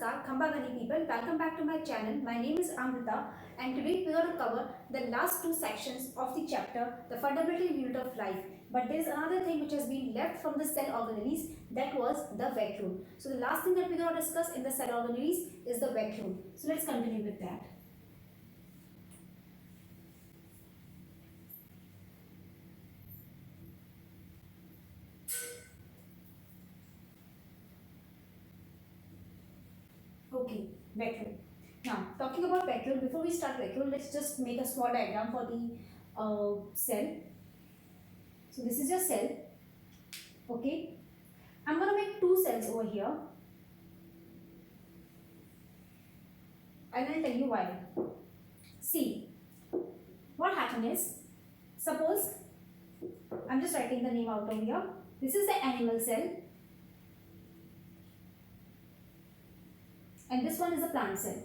Namaskar, Khambagani people. Welcome back to my channel. My name is Amrita, and today we are going to cover the last two sections of the chapter, the fundamental unit of life. But there is another thing which has been left from the cell organelles, that was the vacuole. So the last thing that we're going to discuss in the cell organelles is the vacuole. So let's continue with that. Okay, vacuole. Now, talking about vacuole, before we start vacuole, let's just make a small diagram for the cell. So this is your cell. Okay, I'm going to make two cells over here, and I'll tell you why. See, what happened is, suppose I'm just writing the name out over here. This is the animal cell, and this one is the plant cell.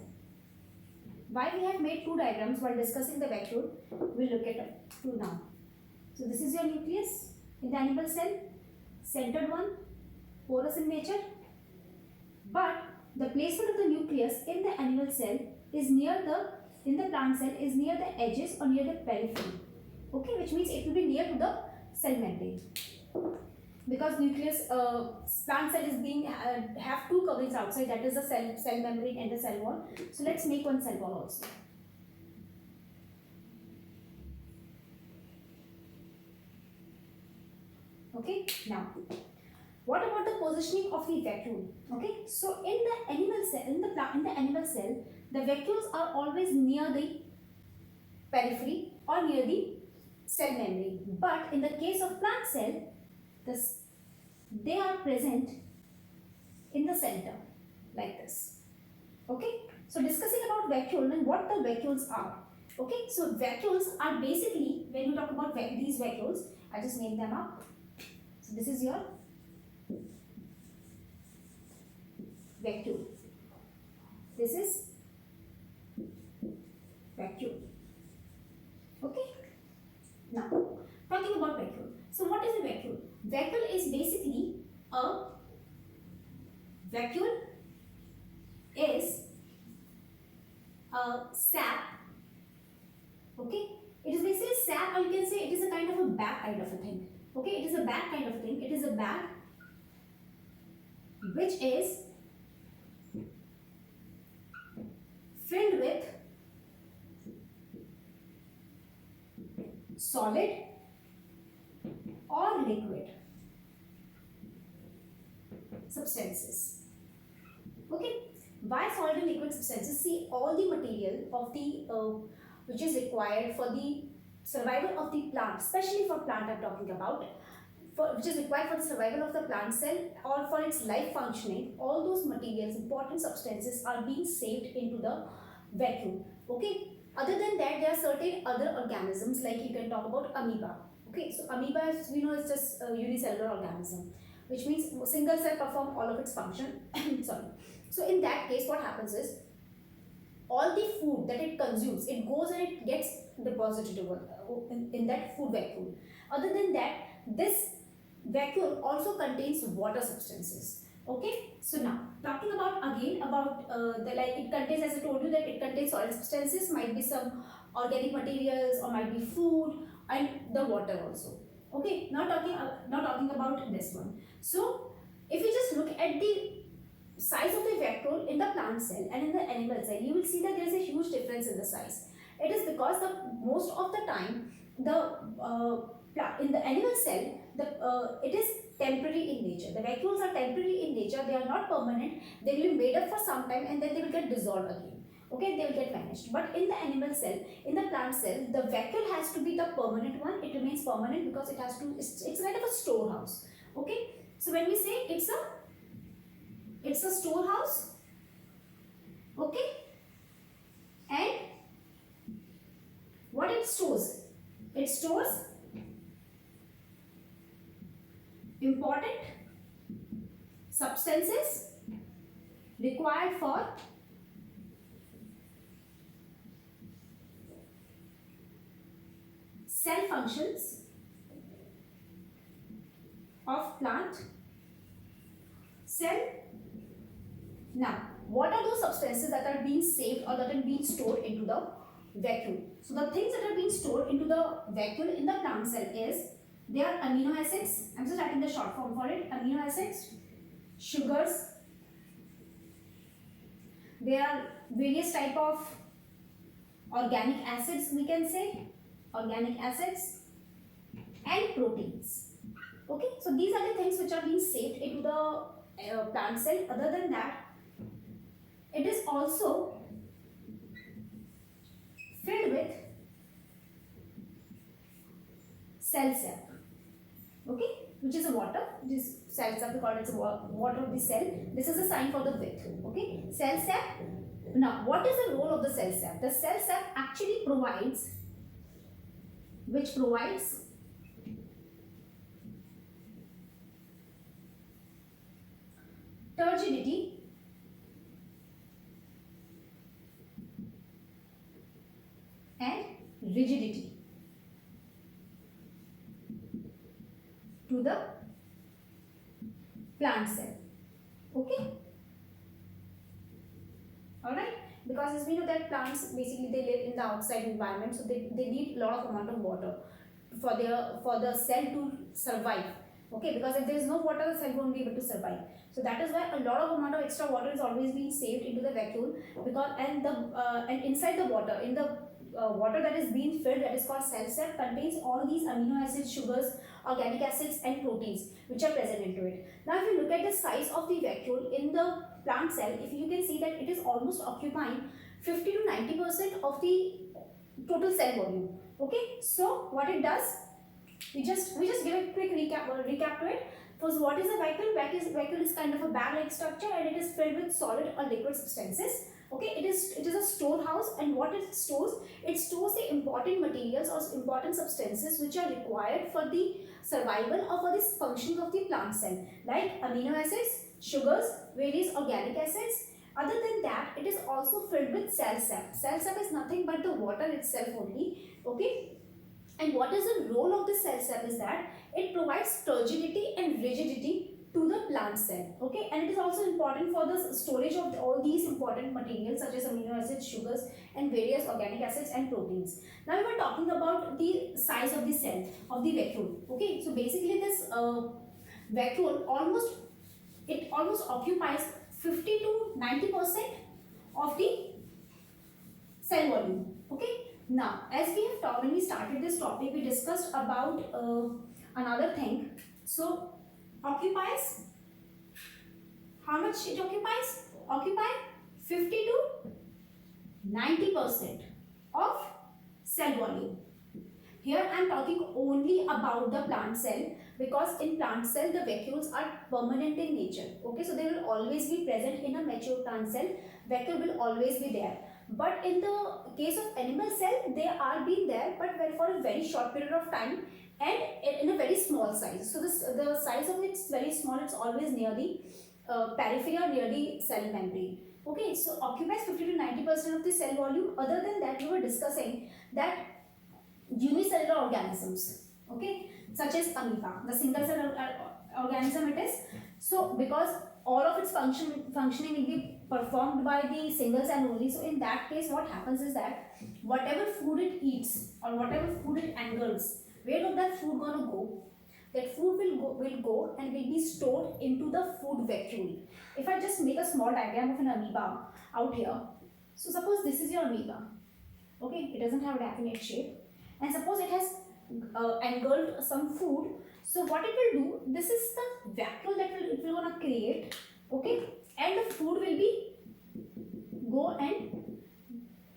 Why we have made two diagrams while discussing the vacuole, we'll look at two now. So this is your nucleus in the animal cell, centered one, porous in nature. But the placement of the nucleus in the animal cell is in the plant cell is near the edges or near the periphery. Okay, which means it will be near to the cell membrane. Because nucleus plant cell is being have two coverings outside, that is the cell membrane and the cell wall. So let's make one cell wall also. Okay, now what about the positioning of the vacuole? Okay, so in the animal cell, in the animal cell, the vacuoles are always near the periphery or near the cell membrane. But in the case of plant cell, they are present in the center, like this. Okay, so discussing about vacuole and what the vacuoles are. Okay, so vacuoles are basically, when you talk about these vacuoles, I just name them up. So this is your vacuole. This is vacuole. Okay, now talking about vacuole. So what is a vacuole? Vacuole is basically vacuole is a sac. Okay, it is basically a sac, or you can say it is a kind of a bag kind of a thing. Okay, it is a bag kind of a thing. It is a bag which is filled with solid or liquid substances. Okay, why solid and liquid substances? See, all the material of the which is required for the survival of the plant, especially for plant I'm talking about, which is required for the survival of the plant cell or for its life functioning, all those materials, important substances are being saved into the vacuole. Okay, other than that, there are certain other organisms, like you can talk about amoeba. Okay, so amoeba, as we know, is just a unicellular organism, which means single cell perform all of its function. Sorry. So in that case, what happens is, all the food that it consumes, it goes and it gets deposited in that food vacuole. Other than that, this vacuole also contains water substances. Okay, so now talking about again about it contains, as I told you, that it contains solid substances, might be some organic materials or might be food, and the water also. Okay, not talking about this one. So if you just look at the size of the vacuole in the plant cell and in the animal cell, you will see that there is a huge difference in the size. It is because most of the time in the animal cell, it is temporary in nature. The vacuoles are temporary in nature. They are not permanent. They will be made up for some time and then they will get dissolved again. Okay, they will get vanished. But in the animal cell, in the plant cell, the vacuole has to be the permanent one. It remains permanent because it has to. It's kind of a storehouse. Okay, so when we say it's a storehouse. Okay, and what it stores? It stores important substances required for cell functions of plant cell Now, what are those substances that are being saved or that are being stored into the vacuole? So the things that are being stored into the vacuole in the plant cell is, they are amino acids. I'm just writing the short form for it. Amino acids, sugars. There are various type of organic acids, we can say, organic acids, and proteins. Okay, so these are the things which are being saved into the plant cell. Other than that, it is also filled with cell sap. Okay, which is a water. This cell sap, we call it water of the cell. This is a sign for the width. Okay, cell sap. Now, what is the role of the cell sap? The cell sap actually provides, which provides turgidity and rigidity to the plant cell. Okay, all right, because as we know that plants basically they live in the outside environment, so they need a lot of amount of water for the cell to survive. Okay, because if there is no water, the cell won't be able to survive. So that is why a lot of amount of extra water is always being saved into the vacuole, because and inside the water, in the water that is being filled, that is called cell sap, contains all these amino acids, sugars, organic acids, and proteins which are present into it. Now, if you look at the size of the vacuole in the plant cell, if you can see that it is almost occupying 50 to 90% of the total cell volume. Okay, so what it does, we just give a quick recap to it. First, what is a vacuole? Vacuole is kind of a bag-like structure, and it is filled with solid or liquid substances. Okay, it is a storehouse, and what it stores the important materials or important substances which are required for the survival or for this functioning of the plant cell, like amino acids, sugars, various organic acids. Other than that, it is also filled with cell sap. Cell sap is nothing but the water itself only. Okay, and what is the role of the cell sap is that it provides turgidity and rigidity to the plant cell. Okay, and it is also important for the storage of all these important materials such as amino acids, sugars, and various organic acids and proteins. Now we were talking about the size of the cell of the vacuole. Okay, so basically this vacuole almost occupies 50 to 90% of the cell volume. Okay, now as we have talked, when we started this topic, we discussed about another thing. So occupies, how much it occupies? Occupy 50 to 90% of cell volume. Here I am talking only about the plant cell, because in plant cell the vacuoles are permanent in nature. Okay, so they will always be present in a mature plant cell. Vacuole will always be there. But in the case of animal cell, they are being there, but for a very short period of time and in a very small size. So the size of it is very small. It's always near the periphery or near the cell membrane. Okay, so occupies 50 to 90% of the cell volume. Other than that, we were discussing that unicellular organisms, okay, such as amoeba, the single cell organism it is. So because all of its functioning will be performed by the single cell only, so in that case what happens is that whatever food it eats or whatever food it angles, where will that food gonna go? That food will go and will be stored into the food vacuole. If I just make a small diagram of an amoeba out here, so suppose this is your amoeba. Okay, it doesn't have a definite shape, and suppose it has engulfed some food. So what it will do, this is the vacuole that it will gonna create. Okay, and the food will be go and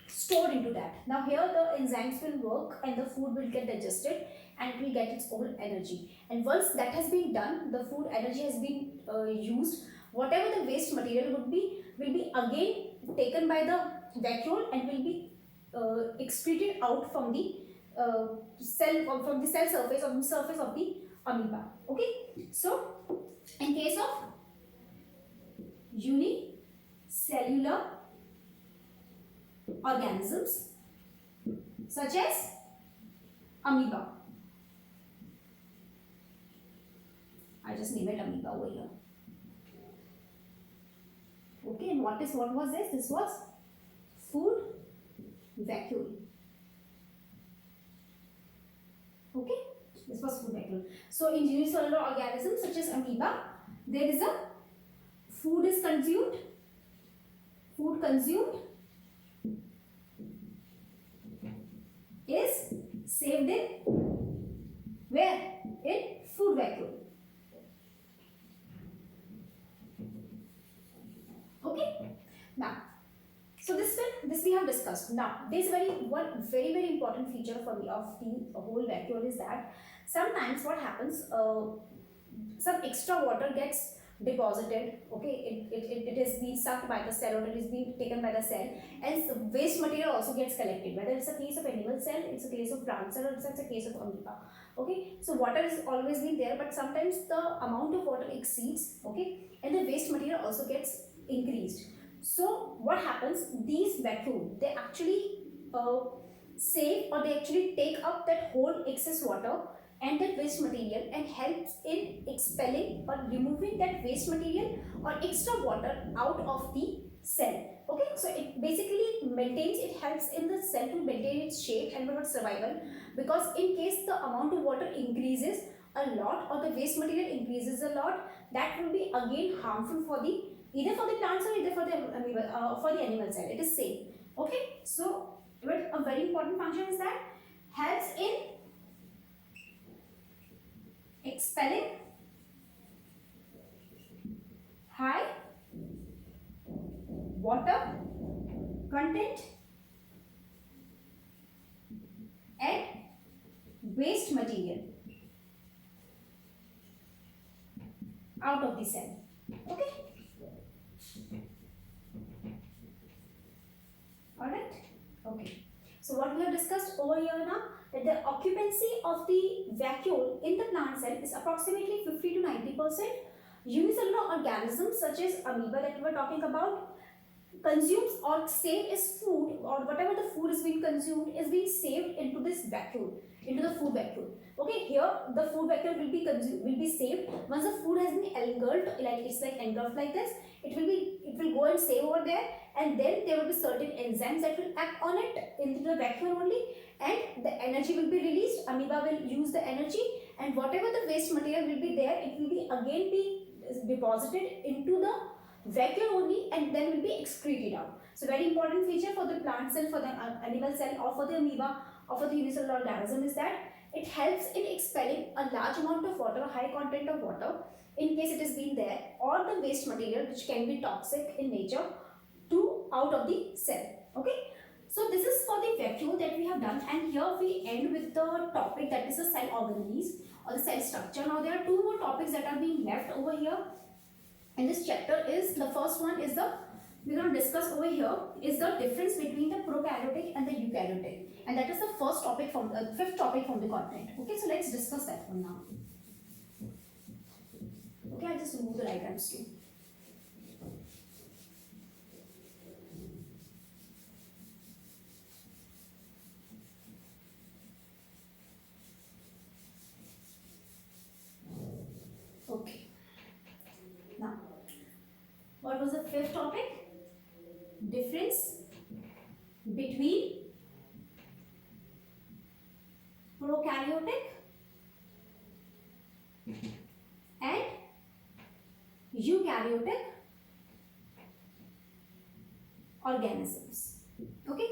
stored into that. Now here the enzymes will work and the food will get digested and it will get its own energy. And once that has been done, the food energy has been used, whatever the waste material will be again taken by the vacuole and will be excreted out from the cell surface of the amoeba. Okay, so in case of unicellular organisms such as amoeba, I just name it amoeba over here. Okay, And what was this? This was food vacuole. Okay, this was food vacuole. So in unicellular organisms such as amoeba, there is a food consumed is saved in where? In food vacuole. Okay. Now, so this we have discussed. Now, there's one very important feature for me of the whole vacuole is that sometimes what happens, some extra water gets deposited. Okay, it is being sucked by the cell, or it is being taken by the cell, and waste material also gets collected. Whether it's a case of animal cell, it's a case of plant cell, or it's a case of amoeba. Okay, so water is always been there, but sometimes the amount of water exceeds. Okay, and the waste material also gets increased. So what happens, these vacuole, they actually save, or they actually take up that whole excess water and that waste material, and helps in expelling or removing that waste material or extra water out of the cell. Okay, so it basically maintains, it helps in the cell to maintain its shape and promote survival, because in case the amount of water increases a lot or the waste material increases a lot, that will be again harmful for the either for the plants or either for the animal cell. It is same. Okay, so but a very important function is that helps in expelling high water content and waste material out of the cell. Okay. Alright. Okay. So what we have discussed over here now, that the occupancy of the vacuole in the plant cell is approximately 50 to 90%. Unicellular organisms such as amoeba that we were talking about consumes or saved as food, or whatever the food is being consumed is being saved into this vacuole, into the food vacuole. Okay, here the food vacuole will be saved. Once the food has been engulfed, like it's like engulfed like this, it will go and save over there, and then there will be certain enzymes that will act on it into the vacuole only, and the energy will be released. Amoeba will use the energy, and whatever the waste material will be there, it will be again be deposited into the vacuole only, and then will be excreted out. So very important feature for the plant cell, for the animal cell, or for the amoeba, or for the unicellular organism is that it helps in expelling a large amount of water, high content of water, in case it has been there, or the waste material which can be toxic in nature, to out of the cell. Okay, so this is for the vacuole that we have done, and here we end with the topic that is the cell organelles or the cell structure. Now there are two more topics that are being left over here in this chapter. Is the first one is we're going to discuss over here is the difference between the prokaryotic and the eukaryotic, and that is the first topic from the fifth topic from the content. Okay, so let's discuss that one now. Okay, I'll just remove the diagrams too. Okay. Now, what was the fifth topic? Difference between prokaryotic and eukaryotic organisms. Okay.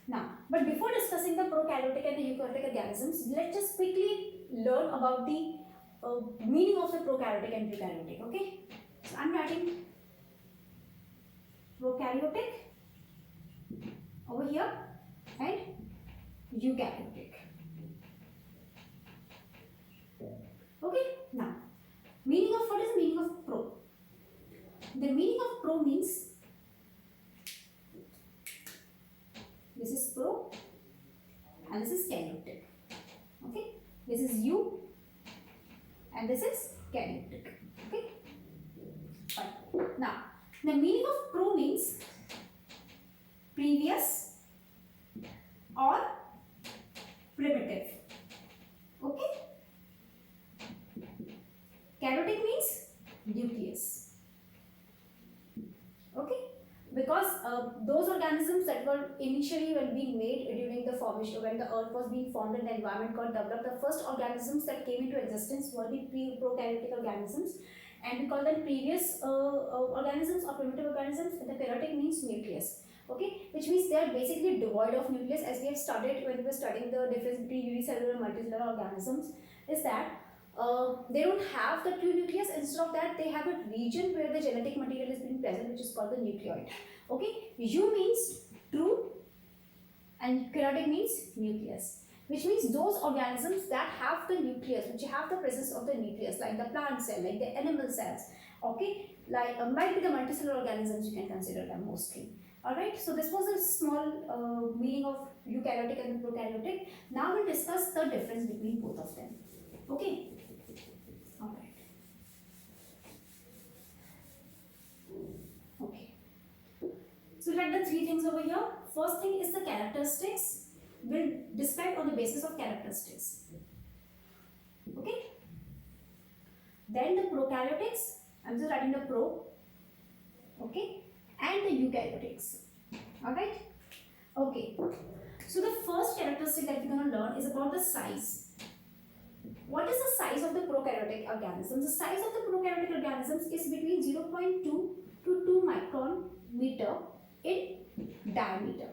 Now, but before discussing the prokaryotic and the eukaryotic organisms, let's just quickly learn about the meaning of the prokaryotic and eukaryotic. Okay. So I'm writing prokaryotic over here and eukaryotic. Okay, now meaning of, what is the meaning of pro? The meaning of pro means this is pro and this is karyotic. Okay, this is eu and this is karyotic. Okay, fine. Now the meaning of pro means previous or primitive. Okay. Karyotic means nucleus. Okay. those organisms that were initially were being made during the formation, when the earth was being formed and the environment got developed, the first organisms that came into existence were the prokaryotic organisms, and we call them previous organisms or primitive organisms. The karyotic means nucleus. Okay, which means they are basically devoid of nucleus, as we have studied when we were studying the difference between unicellular and multicellular organisms, is that they don't have the true nucleus. Instead of that, they have a region where the genetic material is being present, which is called the nucleoid. Okay, U means true and karyotic means nucleus, which means those organisms that have the nucleus, which have the presence of the nucleus, like the plant cell, like the animal cells. Okay, like might be the multicellular organisms, you can consider them mostly. Alright, so this was a small meaning of eukaryotic and the prokaryotic. Now we'll discuss the difference between both of them. Okay. Alright. Okay. So write the three things over here. First thing is the characteristics. We'll describe on the basis of characteristics. Okay. Then the prokaryotics. I'm just writing the pro. Okay. And the eukaryotics. Alright. Okay. So the first characteristic that we're going to learn is about the size. What is the size of the prokaryotic organisms? The size of the prokaryotic organisms is between 0.2 to 2 micron meter in diameter.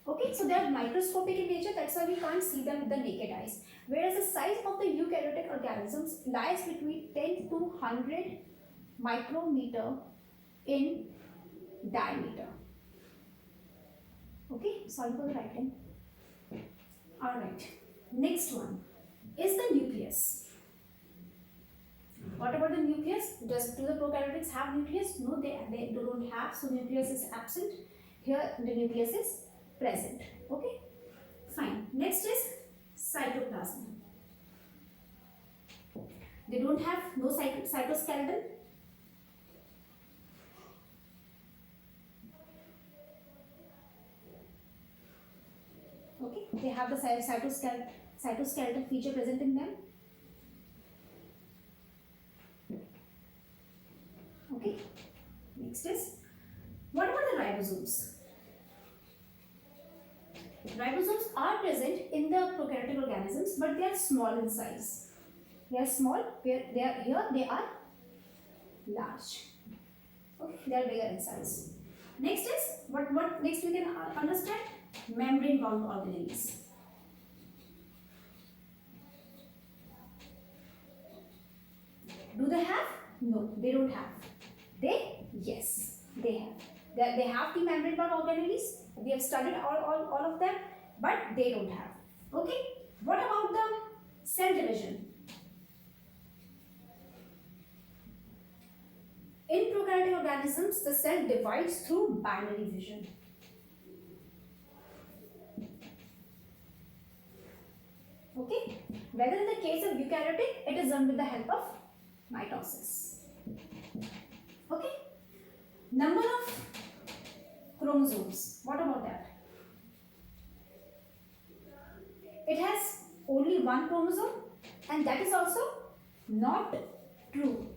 Okay, so they are microscopic in nature, that's why we can't see them with the naked eyes. Whereas the size of the eukaryotic organisms lies between 10 to 100 micrometer in diameter. Okay, sorry for the writing. Alright, next one is the nucleus. What about the nucleus? Do the prokaryotics have nucleus? No, they don't have, so nucleus is absent. Here the nucleus is present. Okay, fine. Next is cytoplasm. They don't have no cytoskeleton. Okay, they have the cytoskeleton feature present in them. Okay, next is, what about the ribosomes? Ribosomes are present in the prokaryotic organisms, but they are small in size. They are small, here they are large. Okay, they are bigger in size. Next is, what next we can understand? Membrane bound organelles. Do they have? No, they don't have. Yes, they have. They have the membrane bound organelles. We have studied all of them, but they don't have. Okay. What about the cell division? In prokaryotic organisms, the cell divides through binary fission. Okay. Whether in the case of eukaryotic, it is done with the help of mitosis. Okay. Number of chromosomes. What about that? It has only one chromosome, and that is also not true.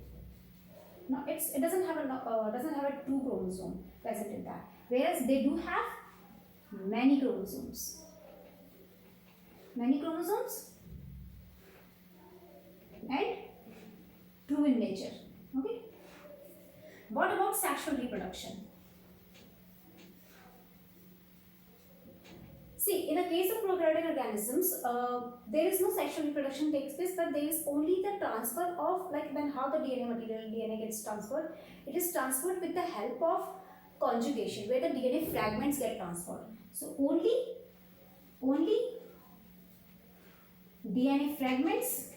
No, it doesn't have a true chromosome present in that. Whereas they do have many chromosomes. Many chromosomes and true in nature. Okay. What about sexual reproduction? See, in the case of prokaryotic organisms, there is no sexual reproduction takes place, but there is only the transfer of, like when how the DNA gets transferred. It is transferred with the help of conjugation, where the DNA fragments get transferred. So only DNA fragments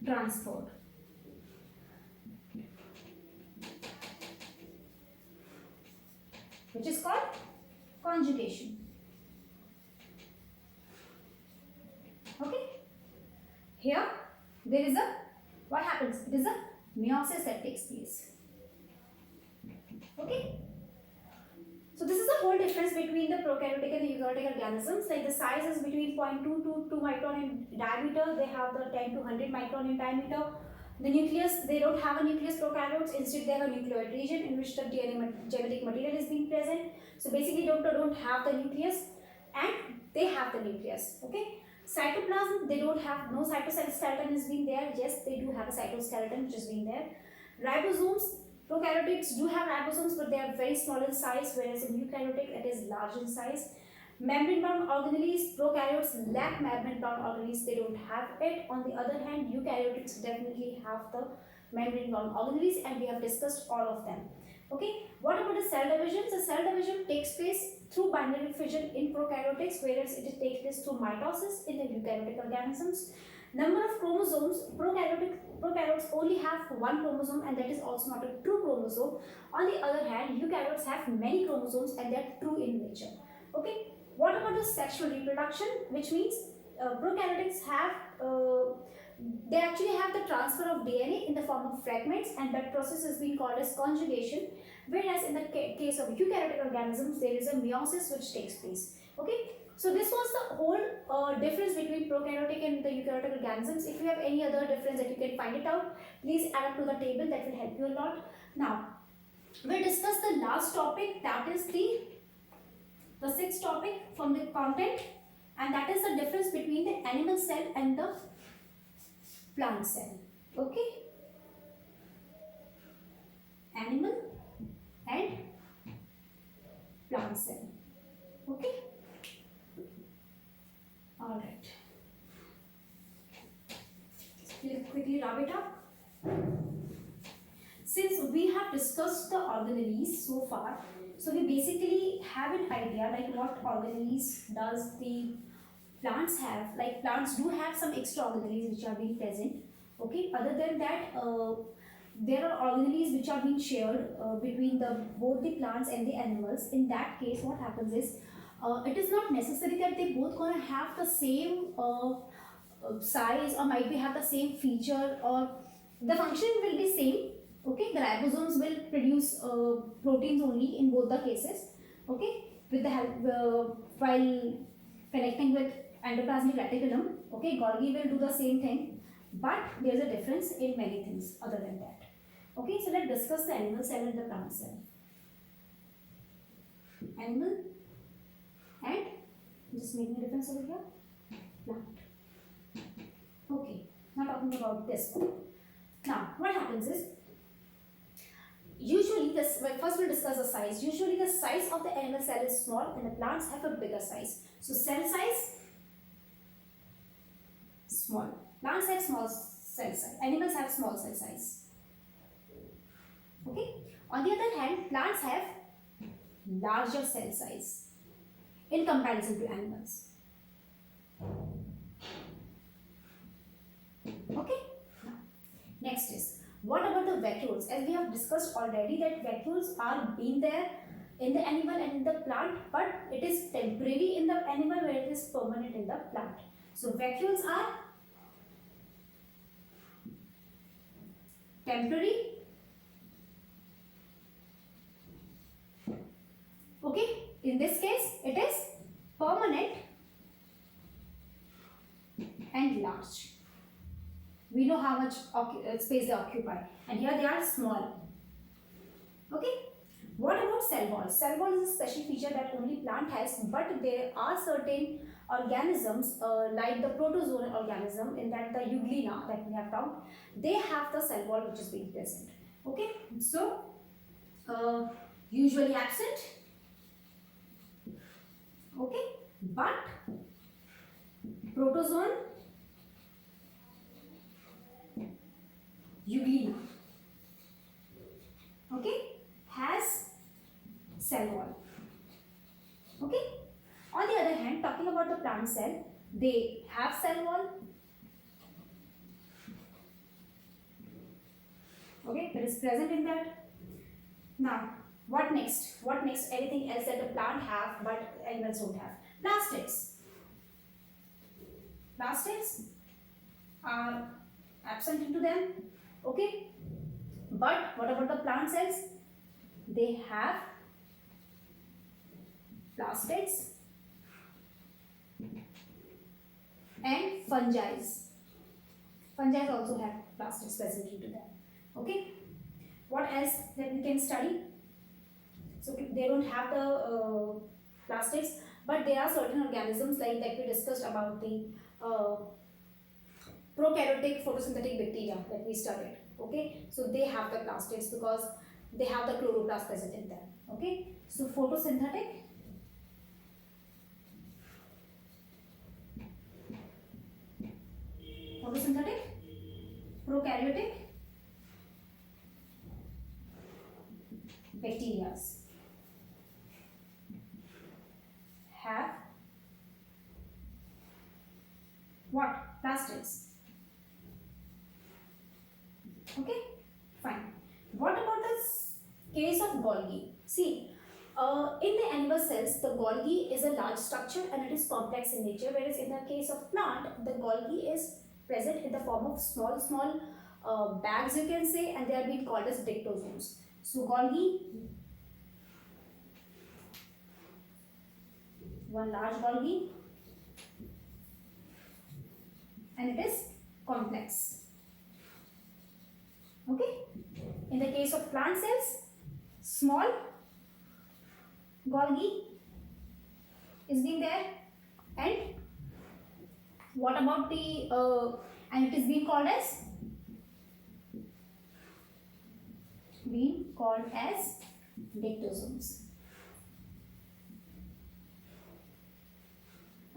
transferred. Which is called conjugation. Okay. Here there is what happens? It is a meiosis that takes place. Okay. So this is the whole difference between the prokaryotic and the eukaryotic organisms. Like the size is between 0.2 to 2 micron in diameter. They have the 10 to 100 micron in diameter. The nucleus, they don't have a nucleus prokaryotes, instead they have a nucleoid region in which the DNA genetic material is being present. So basically don't have the nucleus and they have the nucleus. Okay. Cytoplasm, they don't have, no cytoskeleton is being there. Yes, they do have a cytoskeleton which is being there. Ribosomes, prokaryotes do have ribosomes, but they are very small in size, whereas in eukaryotic it is large in size. Membrane bound organelles, prokaryotes lack membrane bound organelles, they don't have it. On the other hand, eukaryotics definitely have the membrane bound organelles, and we have discussed all of them. Okay, what about the cell division? The cell division takes place through binary fission in prokaryotics, whereas it takes place through mitosis in the eukaryotic organisms. Number of chromosomes, prokaryotes only have one chromosome, and that is also not a true chromosome. On the other hand, eukaryotes have many chromosomes and they are true in nature. Okay, what about the sexual reproduction, which means prokaryotics have they actually have the transfer of DNA in the form of fragments, and that process is being called as conjugation, whereas in the case of eukaryotic organisms there is a meiosis which takes place. Okay, so this was the whole difference between prokaryotic and the eukaryotic organisms. If you have any other difference that you can find it out, please add up to the table, that will help you a lot. Now we'll discuss the last topic, that is the sixth topic from the content, and that is the difference between the animal cell and the plant cell. Okay, animal and plant cell. Okay, all right, we'll quickly wrap it up. Since we have discussed the organelles so far, so we basically have an idea like what organelles does the plants have. Like plants do have some extra organelles which are being present. Okay, other than that, there are organelles which are being shared between both the plants and the animals. In that case, what happens is it is not necessary that they both gonna have the same size, or might be have the same feature, or the function will be same. Okay, the ribosomes will produce proteins only in both the cases. Okay, with the help while connecting with endoplasmic reticulum. Okay, Golgi will do the same thing, but there is a difference in many things other than that. Okay, so let's discuss the animal cell and the plant cell. Animal and just making a difference over here. Plant. Okay, now talking about this one. Now, what happens is, usually this, first we'll discuss the size. Usually the size of the animal cell is small and the plants have a bigger size. So cell size small. Plants have small cell size. Animals have small cell size. Okay. On the other hand, plants have larger cell size in comparison to animals. Okay. Now, next is, what about the vacuoles? As we have discussed already that vacuoles are being there in the animal and in the plant, but it is temporary in the animal where it is permanent in the plant. So vacuoles are temporary. Okay, in this case it is permanent and large. We know how much space they occupy, and here they are small. Okay, what about cell wall? Cell wall is a special feature that only plant has, but there are certain organisms like the protozoan organism, in that the Euglena that we have found, they have the cell wall which is being present. Okay, so usually absent. Okay, but protozoan, Euglena, okay, has cell wall. Okay, on the other hand, talking about the plant cell, they have cell wall. Okay, that is present in that. Now, what next? What next? Anything else that the plant have but animals don't have? Plastids. Plastids are absent into them. Okay, but what about the plant cells? They have plastids and fungi. Fungi also have plastids present into them. Okay, what else that we can study? So they don't have the plastids, but there are certain organisms like that we discussed about the uh, prokaryotic photosynthetic bacteria that we studied. Okay, so they have the plastids because they have the chloroplast present in them. Okay, so photosynthetic prokaryotic bacteria have what? Plastids. Okay, fine. What about the case of Golgi? See, in the animal cells, the Golgi is a large structure and it is complex in nature, whereas in the case of plant, the Golgi is present in the form of small bags, you can say, and they are being called as dictosomes. So Golgi, one large Golgi, and it is complex. Okay. In the case of plant cells, small Golgi is being there, and what about the and it is being called as dictosomes.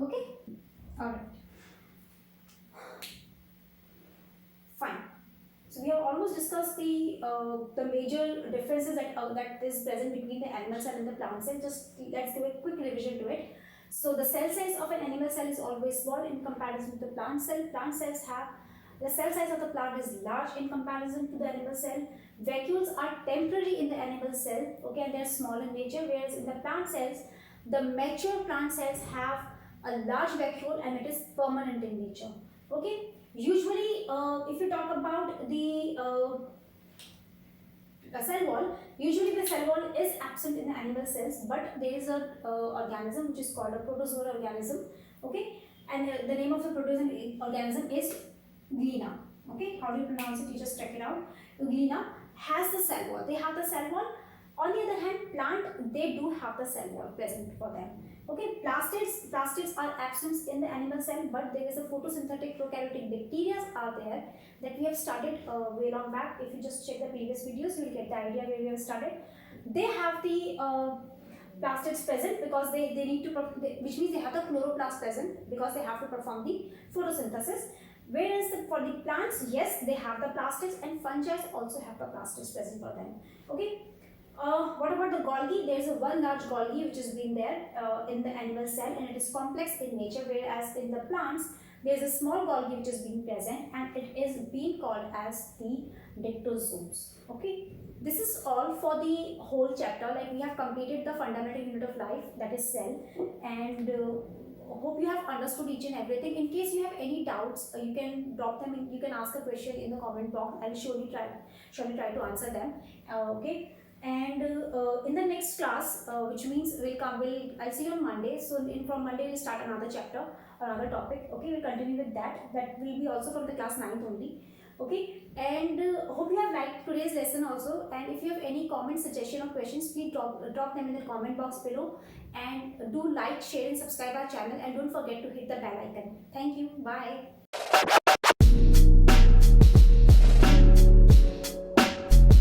Okay, all right, fine. So we have almost discussed the major differences that is present between the animal cell and the plant cell. Just let's give a quick revision to it. So the cell size of an animal cell is always small in comparison to the plant cell. Plant cells have the cell size of the plant is large in comparison to the animal cell. Vacuoles are temporary in the animal cell, okay, and they are small in nature, whereas in the plant cells, the mature plant cells have a large vacuole and it is permanent in nature. Okay, usually if you talk about the cell wall, usually the cell wall is absent in the animal cells, but there is a organism which is called a protozoal organism. Okay, and the name of the protozoan organism is Euglena. Okay, how do you pronounce it? You just check it out. Euglena has the cell wall. They have the cell wall. On the other hand, plant, they do have the cell wall present for them. Okay, plastids are absent in the animal cell, but there is a photosynthetic prokaryotic bacteria are there that we have studied way long back. If you just check the previous videos, you will get the idea where we have started. They have the plastids present because they need to, which means they have the chloroplast present because they have to perform the photosynthesis. Whereas for the plants, yes, they have the plastids, and fungi also have the plastids present for them. Okay. What about the Golgi? There is a one large Golgi which has been there in the animal cell, and it is complex in nature, whereas in the plants there is a small Golgi which is being present and it is being called as the dictosomes. Okay, this is all for the whole chapter. Like, we have completed the fundamental unit of life, that is cell, and hope you have understood each and everything. In case you have any doubts, you can drop them in, you can ask a question in the comment box. I'll surely try to answer them. Okay. And in the next class, which means I'll see you on Monday. So from Monday we'll start another chapter, another topic. Okay, we'll continue with that. That will be also from the class 9th only. Okay, and hope you have liked today's lesson also. And if you have any comments, suggestion or questions, please drop them in the comment box below. And do like, share and subscribe our channel, and don't forget to hit the bell icon. Thank you. Bye.